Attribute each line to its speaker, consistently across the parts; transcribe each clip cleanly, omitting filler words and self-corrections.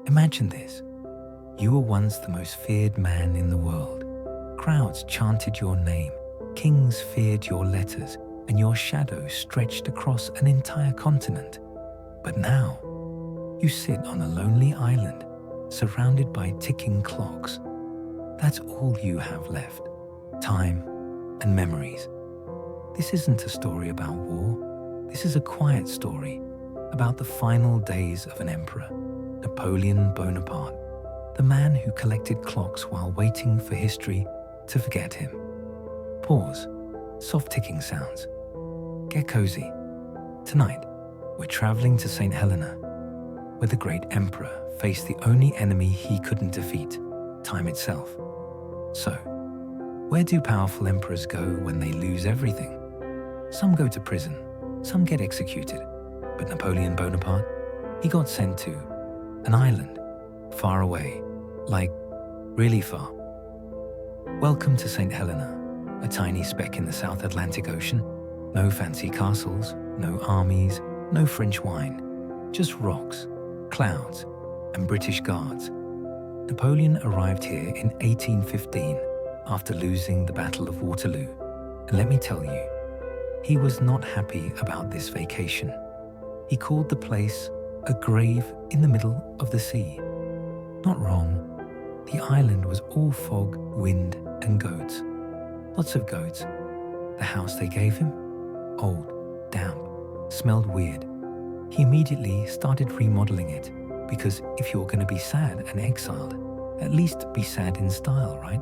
Speaker 1: Imagine this. You were once the most feared man in the world. Crowds chanted your name, kings feared your letters, and your shadow stretched across an entire continent. But now, you sit on a lonely island, surrounded by ticking clocks. That's all you have left, time and memories. This isn't a story about war. This is a quiet story about the final days of an emperor, Napoleon Bonaparte, the man who collected clocks while waiting for history to forget him. Pause. Soft ticking sounds. Get cozy. Tonight, we're traveling to Saint Helena, where the great emperor faced the only enemy he couldn't defeat, time itself. So, where do powerful emperors go when they lose everything? Some go to prison, some get executed, but Napoleon Bonaparte, he got sent to an island, far away, like really far. Welcome to Saint Helena, a tiny speck in the South Atlantic Ocean. No fancy castles, no armies, no French wine, just rocks, clouds, and British guards. Napoleon arrived here in 1815 after losing the Battle of Waterloo. And let me tell you, he was not happy about this vacation. He called the place a grave in the middle of the sea. Not wrong. The island was all fog, wind, and goats. Lots of goats. The house they gave him? Old, damp, smelled weird. He immediately started remodeling it because if you're going to be sad and exiled, at least be sad in style, right?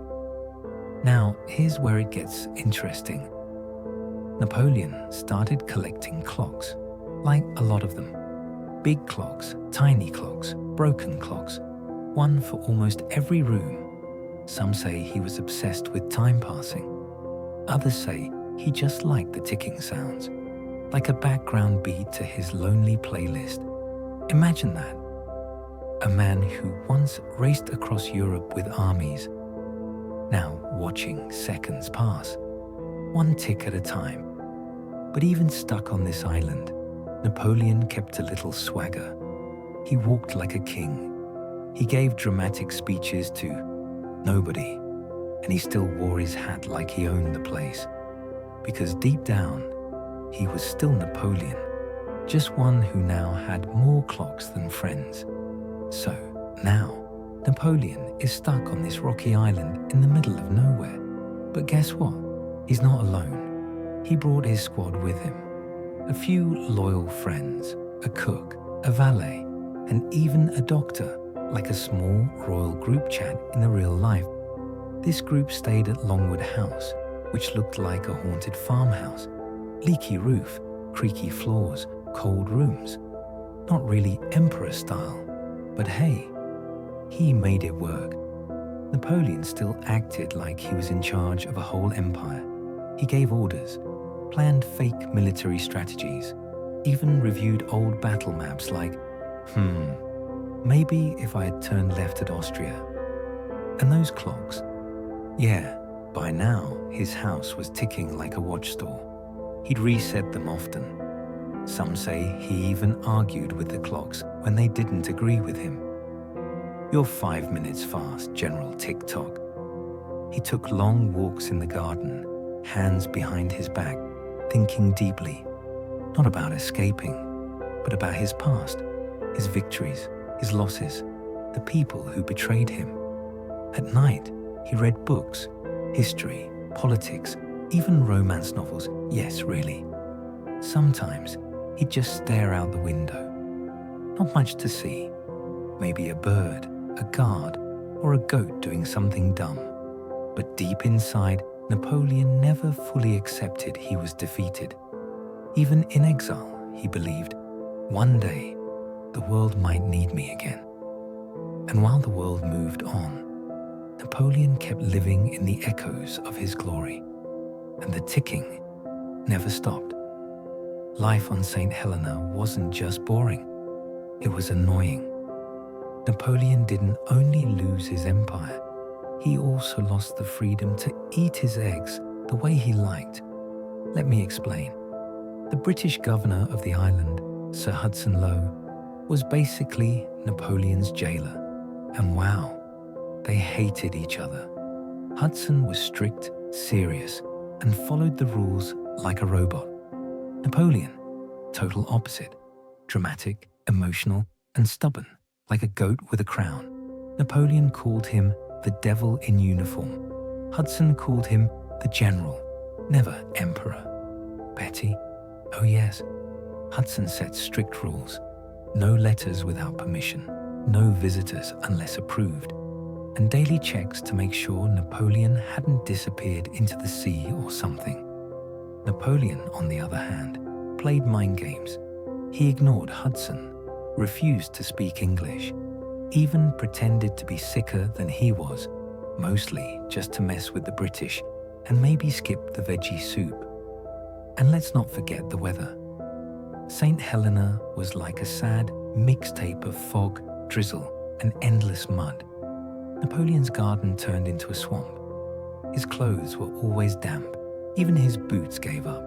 Speaker 1: Now, here's where it gets interesting. Napoleon started collecting clocks, like a lot of them. Big clocks, tiny clocks, broken clocks, one for almost every room. Some say he was obsessed with time passing. Others say he just liked the ticking sounds, like a background beat to his lonely playlist. Imagine that. A man who once raced across Europe with armies, now watching seconds pass, one tick at a time. But even stuck on this island, Napoleon kept a little swagger. He walked like a king. He gave dramatic speeches to nobody, and he still wore his hat like he owned the place. Because deep down, he was still Napoleon, just one who now had more clocks than friends. So now, Napoleon is stuck on this rocky island in the middle of nowhere. But guess what? He's not alone. He brought his squad with him. A few loyal friends, a cook, a valet, and even a doctor, like a small royal group chat in the real life. This group stayed at Longwood House, which looked like a haunted farmhouse. Leaky roof, creaky floors, cold rooms. Not really emperor style, but hey, he made it work. Napoleon still acted like he was in charge of a whole empire. He gave orders, planned fake military strategies, even reviewed old battle maps like, maybe if I had turned left at Austria. And those clocks? Yeah, by now his house was ticking like a watch store. He'd reset them often. Some say he even argued with the clocks when they didn't agree with him. You're 5 minutes fast, General Tick-Tock. He took long walks in the garden, hands behind his back, thinking deeply, not about escaping, but about his past, his victories, his losses, the people who betrayed him. At night, he read books, history, politics, even romance novels. Yes, really. Sometimes he'd just stare out the window. Not much to see. Maybe a bird, a guard, or a goat doing something dumb. But deep inside, Napoleon never fully accepted he was defeated. Even in exile, he believed, one day, the world might need me again. And while the world moved on, Napoleon kept living in the echoes of his glory, and the ticking never stopped. Life on Saint Helena wasn't just boring, it was annoying. Napoleon didn't only lose his empire, he also lost the freedom to eat his eggs the way he liked. Let me explain. The British governor of the island, Sir Hudson Lowe, was basically Napoleon's jailer. And wow, they hated each other. Hudson was strict, serious, and followed the rules like a robot. Napoleon, total opposite, dramatic, emotional, and stubborn, like a goat with a crown. Napoleon called him the devil in uniform. Hudson called him the general, never emperor. Petty? Oh yes. Hudson set strict rules. No letters without permission, no visitors unless approved, and daily checks to make sure Napoleon hadn't disappeared into the sea or something. Napoleon, on the other hand, played mind games. He ignored Hudson, refused to speak English, even pretended to be sicker than he was, mostly just to mess with the British and maybe skip the veggie soup. And let's not forget the weather. Saint Helena was like a sad mixtape of fog, drizzle, and endless mud. Napoleon's garden turned into a swamp. His clothes were always damp. Even his boots gave up.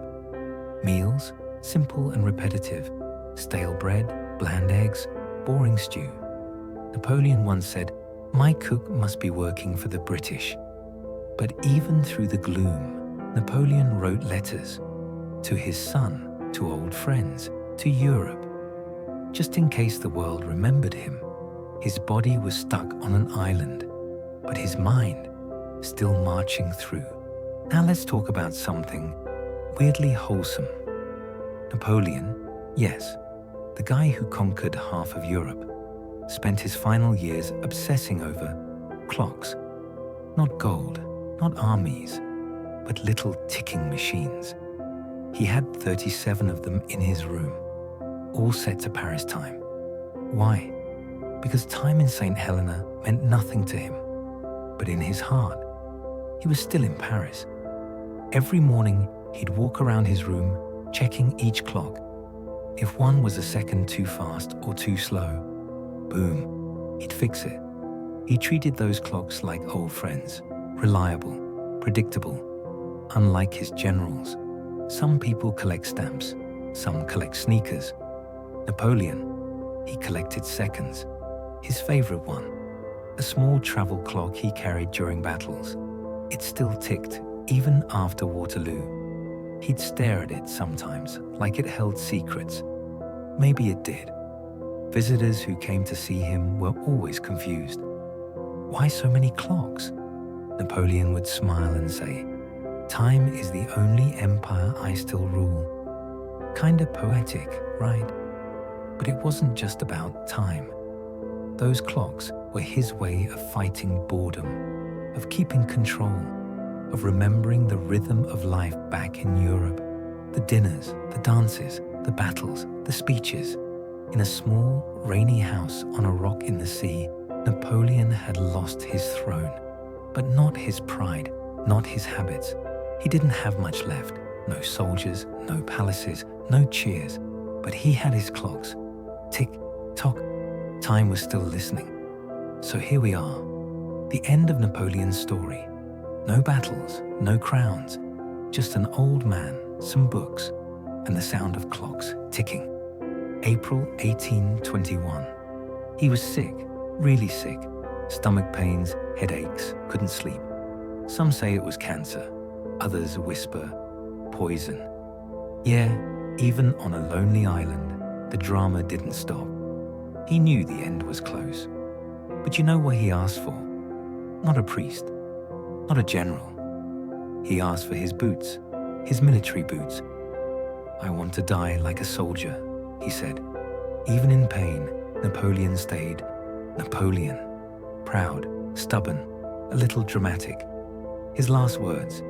Speaker 1: Meals, simple and repetitive. Stale bread, bland eggs, boring stew. Napoleon once said, "My cook must be working for the British." But even through the gloom, Napoleon wrote letters to his son, to old friends, to Europe. Just in case the world remembered him, his body was stuck on an island, but his mind still marching through. Now let's talk about something weirdly wholesome. Napoleon, yes, the guy who conquered half of Europe, spent his final years obsessing over clocks. Not gold, not armies, but little ticking machines. He had 37 of them in his room, all set to Paris time. Why? Because time in Saint Helena meant nothing to him. But in his heart, he was still in Paris. Every morning, he'd walk around his room, checking each clock. If one was a second too fast or too slow, boom, he'd fix it. He treated those clocks like old friends, reliable, predictable, unlike his generals. Some people collect stamps, some collect sneakers. Napoleon, he collected seconds. His favorite one, a small travel clock he carried during battles. It still ticked, even after Waterloo. He'd stare at it sometimes, like it held secrets. Maybe it did. Visitors who came to see him were always confused. Why so many clocks? Napoleon would smile and say, "Time is the only empire I still rule." Kinda poetic, right? But it wasn't just about time. Those clocks were his way of fighting boredom, of keeping control, of remembering the rhythm of life back in Europe. The dinners, the dances, the battles, the speeches. In a small, rainy house on a rock in the sea, Napoleon had lost his throne, but not his pride, not his habits. He didn't have much left. No soldiers, no palaces, no cheers. But he had his clocks. Tick, tock. Time was still listening. So here we are. The end of Napoleon's story. No battles, no crowns. Just an old man, some books, and the sound of clocks ticking. April 1821. He was sick, really sick. Stomach pains, headaches, couldn't sleep. Some say it was cancer. Others whisper, poison. Yeah, even on a lonely island, the drama didn't stop. He knew the end was close. But you know what he asked for? Not a priest, not a general. He asked for his boots, his military boots. "I want to die like a soldier," he said. Even in pain, Napoleon stayed Napoleon. Proud, stubborn, a little dramatic. His last words,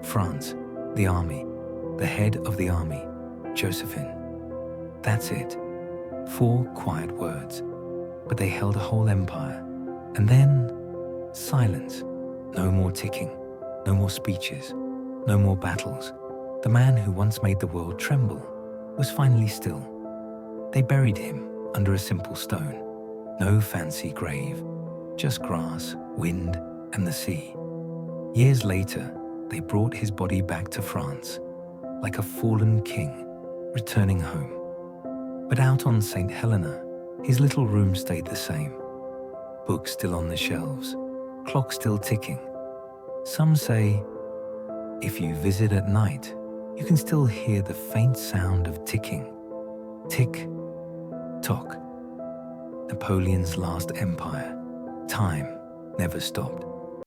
Speaker 1: "France, the army, the head of the army, Josephine." That's it. 4 quiet words, but they held a whole empire. And then, silence. No more ticking, no more speeches, no more battles. The man who once made the world tremble was finally still. They buried him under a simple stone. No fancy grave, just grass, wind, and the sea. Years later, they brought his body back to France, like a fallen king returning home. But out on Saint Helena, His little room stayed the same. Books still on the shelves, clock still ticking. Some say, if you visit at night, you can still hear the faint sound of ticking. Tick, tock. Napoleon's last empire. Time never stopped.